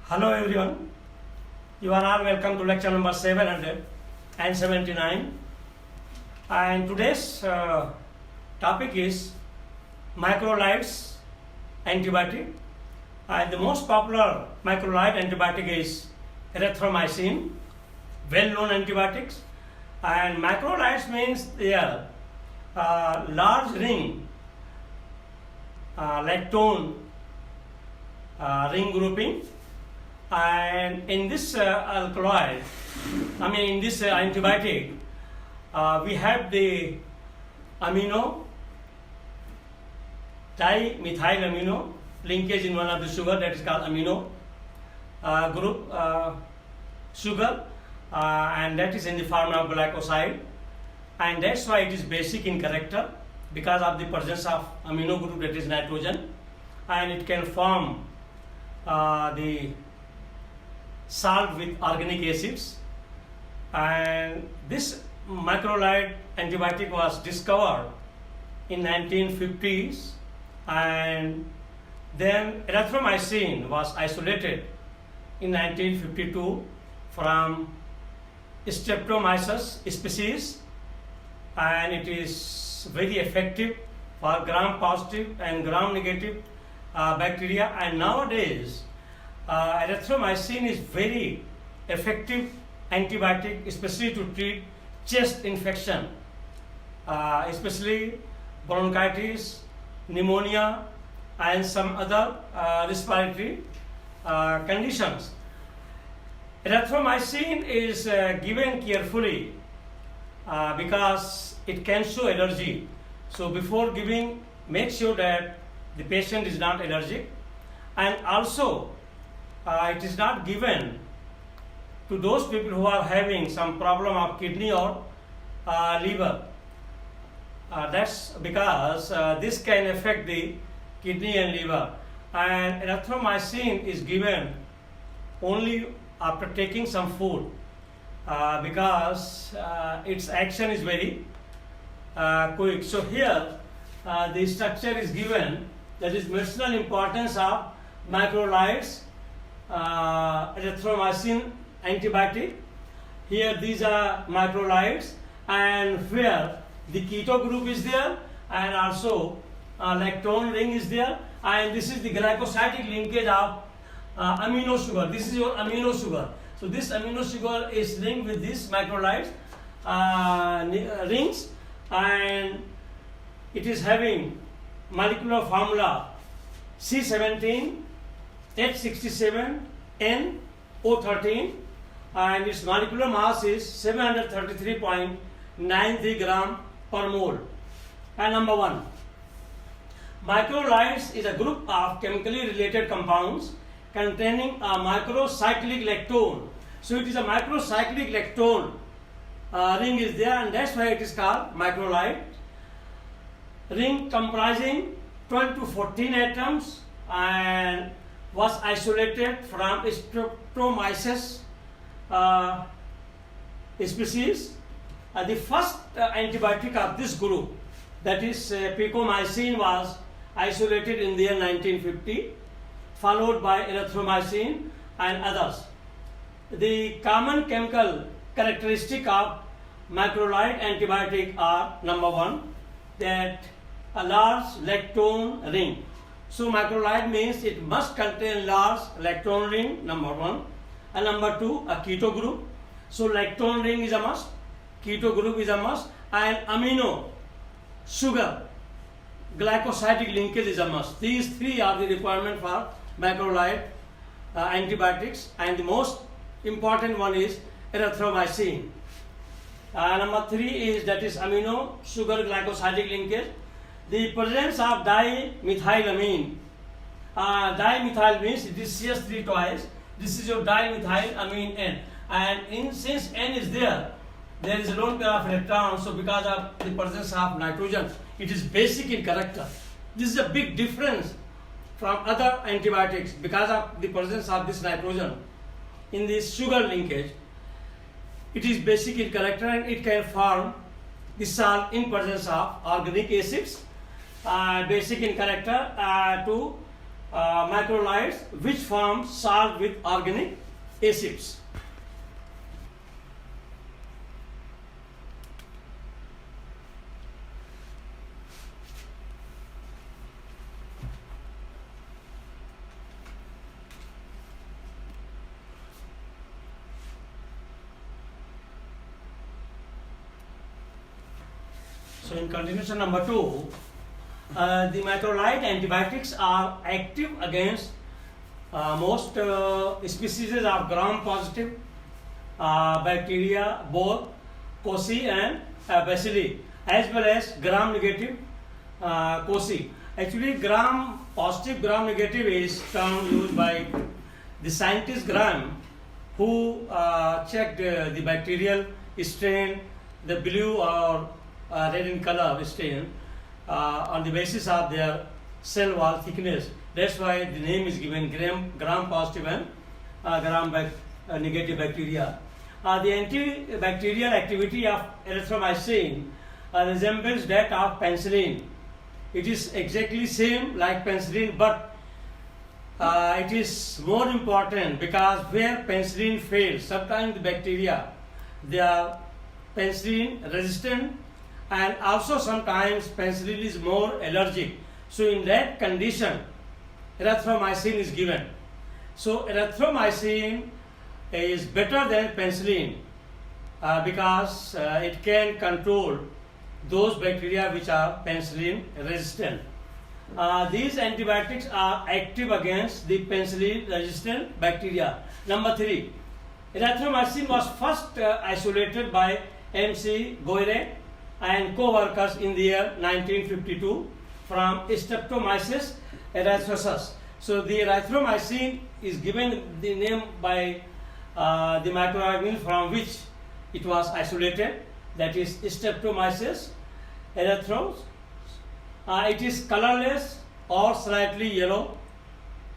Hello everyone, you are all welcome to lecture number 779, and today's topic is macrolides antibiotic, and the most popular macrolide antibiotic is erythromycin, well known antibiotics, and macrolides means they are large ring lactone ring grouping. And in this antibiotic, we have the amino, dimethyl amino linkage in one of the sugar, that is called amino group sugar, and that is in the form of glycoside, and that's why it is basic in character, because of the presence of amino group, that is nitrogen, and it can form the salt with organic acids. And this macrolide antibiotic was discovered in 1950s, and then erythromycin was isolated in 1952 from Streptomyces species, and it is very effective for gram positive and gram negative bacteria. And nowadays erythromycin is very effective antibiotic, especially to treat chest infection, especially bronchitis, pneumonia, and some other respiratory conditions. Erythromycin is given carefully because it can show allergy. So before giving, make sure that the patient is not allergic, and also it is not given to those people who are having some problem of kidney or liver. That's because this can affect the kidney and liver. And erythromycin is given only after taking some food because its action is very quick. So here the structure is given, that is medicinal importance of macrolides erythromycin antibiotic. Here these are macrolides, and where the keto group is there, and also lactone ring is there, and this is the glycosidic linkage of amino sugar. This is your amino sugar. So this amino sugar is linked with these macrolides rings, and it is having molecular formula C17 H67 NO13, and its molecular mass is 733.93 gram per mole. And number one, macrolides is a group of chemically related compounds containing a macrocyclic lactone. So it is a macrocyclic lactone ring is there, and that's why it is called macrolide. Ring comprising 12 to 14 atoms, and was isolated from Streptomyces species. The first antibiotic of this group, that is picomycin, was isolated in the year 1950, followed by erythromycin and others. The common chemical characteristic of macrolide antibiotic are: number one, that a large lactone ring. So macrolide means it must contain large lactone ring, number one, and number two, a keto group. So lactone ring is a must, keto group is a must, and amino sugar glycosidic linkage is a must. These three are the requirement for macrolide antibiotics, and the most important one is erythromycin. Number three is, that is amino sugar glycosidic linkage. The presence of dimethylamine. Dimethyl means it is CH3 twice. This is your dimethylamine N, and since N is there is a lone pair of electrons. So because of the presence of nitrogen, it is basic in character. This is a big difference from other antibiotics because of the presence of this nitrogen in this sugar linkage. It is basic in character, and it can form the salt in presence of organic acids. Basic in character to microlides which form salt with organic acids. So in continuation number 2, the macrolide antibiotics are active against most species of gram-positive bacteria, both cocci and bacilli, as well as gram-negative cocci. Actually, gram-positive, gram-negative is term used by the scientist Gram, who checked the bacterial strain, the blue or red in color stain on the basis of their cell wall thickness. That's why the name is given gram-positive and gram-negative bacteria. The antibacterial activity of erythromycin resembles that of penicillin. It is exactly same like penicillin, but it is more important because where penicillin fails, sometimes the bacteria, they are penicillin resistant, and also sometimes penicillin is more allergic. So in that condition, erythromycin is given. So erythromycin is better than penicillin because it can control those bacteria which are penicillin resistant. These antibiotics are active against the penicillin resistant bacteria. Number 3, erythromycin was first isolated by M.C. Goyre and co-workers in the year 1952 from Streptomyces erythrosus. So the erythromycin is given the name by the microorganism from which it was isolated, that is Streptomyces erythrosus. It is colorless or slightly yellow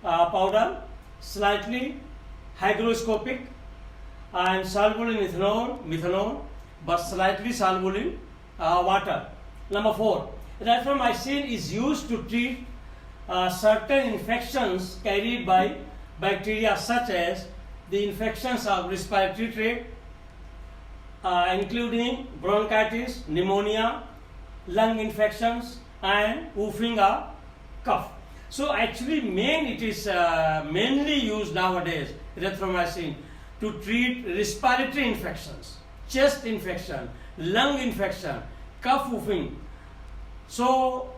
powder, slightly hygroscopic and soluble in methanol, but slightly soluble in water. Number 4, erythromycin is used to treat certain infections carried by bacteria, such as the infections of respiratory tract, including bronchitis, pneumonia, lung infections, and whooping cough. So actually, it is mainly used nowadays, erythromycin, to treat respiratory infections, chest infection, lung infection, cough, whooping. So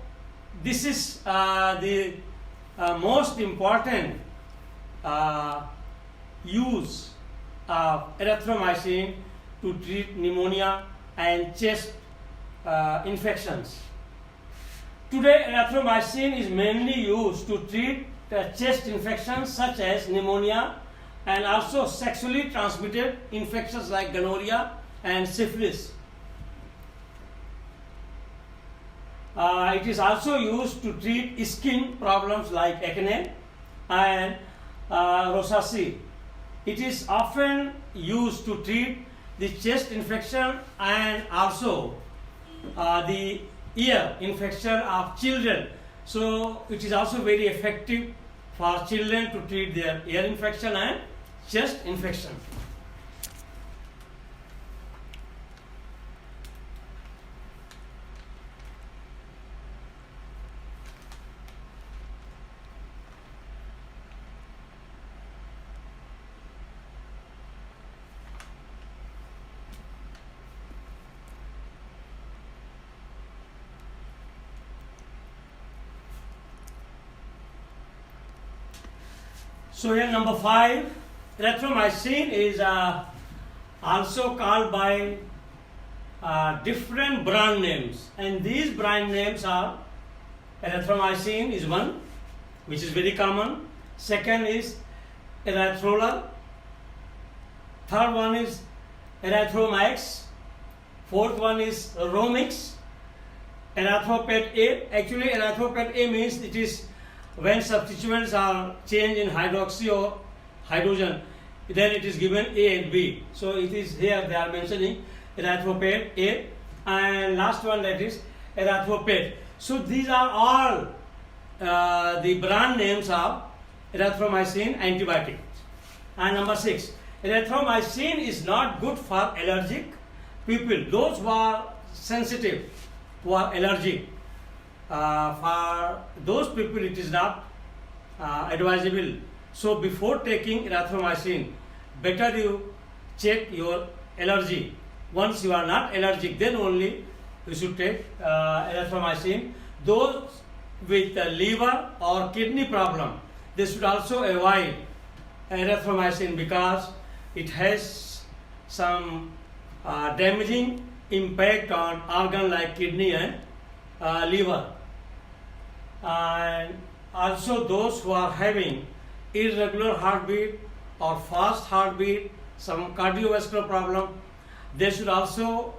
this is the most important use of erythromycin to treat pneumonia and chest infections. Today, erythromycin is mainly used to treat chest infections such as pneumonia and also sexually transmitted infections like gonorrhea and syphilis. It is also used to treat skin problems like acne and rosacea. It is often used to treat the chest infection and also the ear infection of children. So it is also very effective for children to treat their ear infection and chest infection. So here number 5, erythromycin is also called by different brand names, and these brand names are erythromycin is one, which is very common. Second is erythrolar. Third one is erythromax. Fourth one is Romix. Erythropet A. Actually, erythropet A means it is when substituents are changed in hydroxy or hydrogen, then it is given A and B. So it is here they are mentioning erythropet A, and last one, that is erythropet. So these are all the brand names of erythromycin antibiotics. And number 6, erythromycin is not good for allergic people, those who are sensitive, who are allergic. For those people it is not advisable. So before taking erythromycin, better you check your allergy. Once you are not allergic, then only you should take erythromycin. Those with liver or kidney problem, they should also avoid erythromycin because it has some damaging impact on organ like kidney and liver. And also those who are having irregular heartbeat or fast heartbeat, some cardiovascular problem, they should also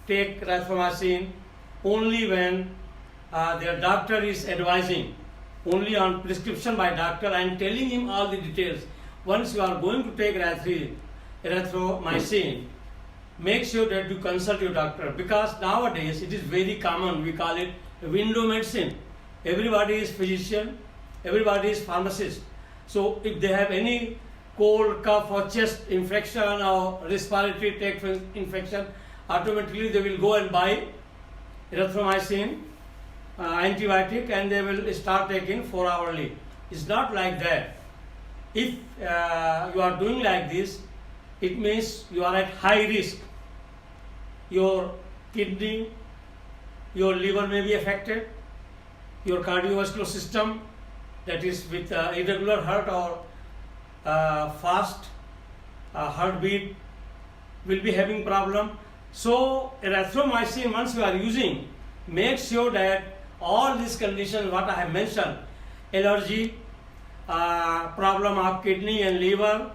take erythromycin only when their doctor is advising, only on prescription by doctor and telling him all the details. Once you are going to take erythromycin, make sure that you consult your doctor, because nowadays it is very common, we call it window medicine. Everybody is physician, everybody is pharmacist. So if they have any cold, cough or chest infection or respiratory tract infection, automatically they will go and buy erythromycin antibiotic and they will start taking 4 hourly. It's not like that. If you are doing like this, it means you are at high risk. Your kidney, your liver may be affected, your cardiovascular system, that is with irregular heart or fast heartbeat, will be having problem. So erythromycin, once you are using, make sure that all these conditions what I have mentioned, allergy, problem of kidney and liver,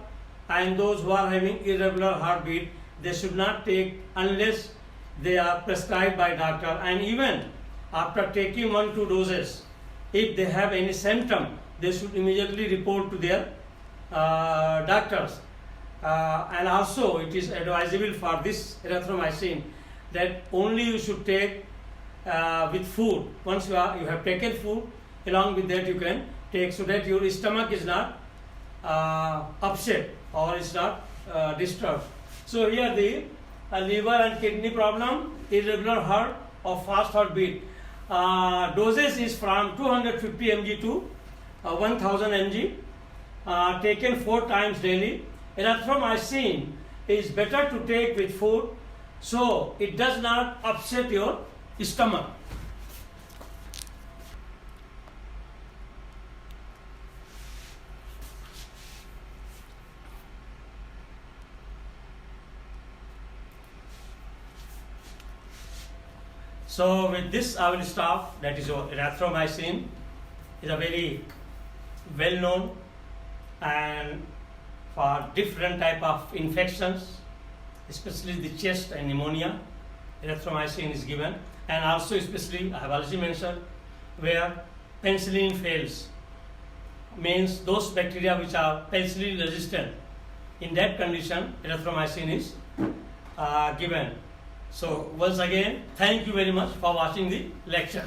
and those who are having irregular heartbeat, they should not take unless they are prescribed by doctor. And even after taking 1-2 doses, if they have any symptom, they should immediately report to their doctors. And also it is advisable for this erythromycin that only you should take with food. Once you have taken food, along with that you can take, so that your stomach is not upset or is not disturbed. So here the liver and kidney problem, irregular heart or fast heartbeat. Dosage is from 250 mg to 1000 mg, taken 4 times daily. Erythromycin is better to take with food, so it does not upset your stomach. So with this I will stop. That is your erythromycin is a very well known and for different type of infections, especially the chest and pneumonia, erythromycin is given. And also especially I have already mentioned where penicillin fails, means those bacteria which are penicillin resistant, in that condition erythromycin is given. So once again, thank you very much for watching the lecture.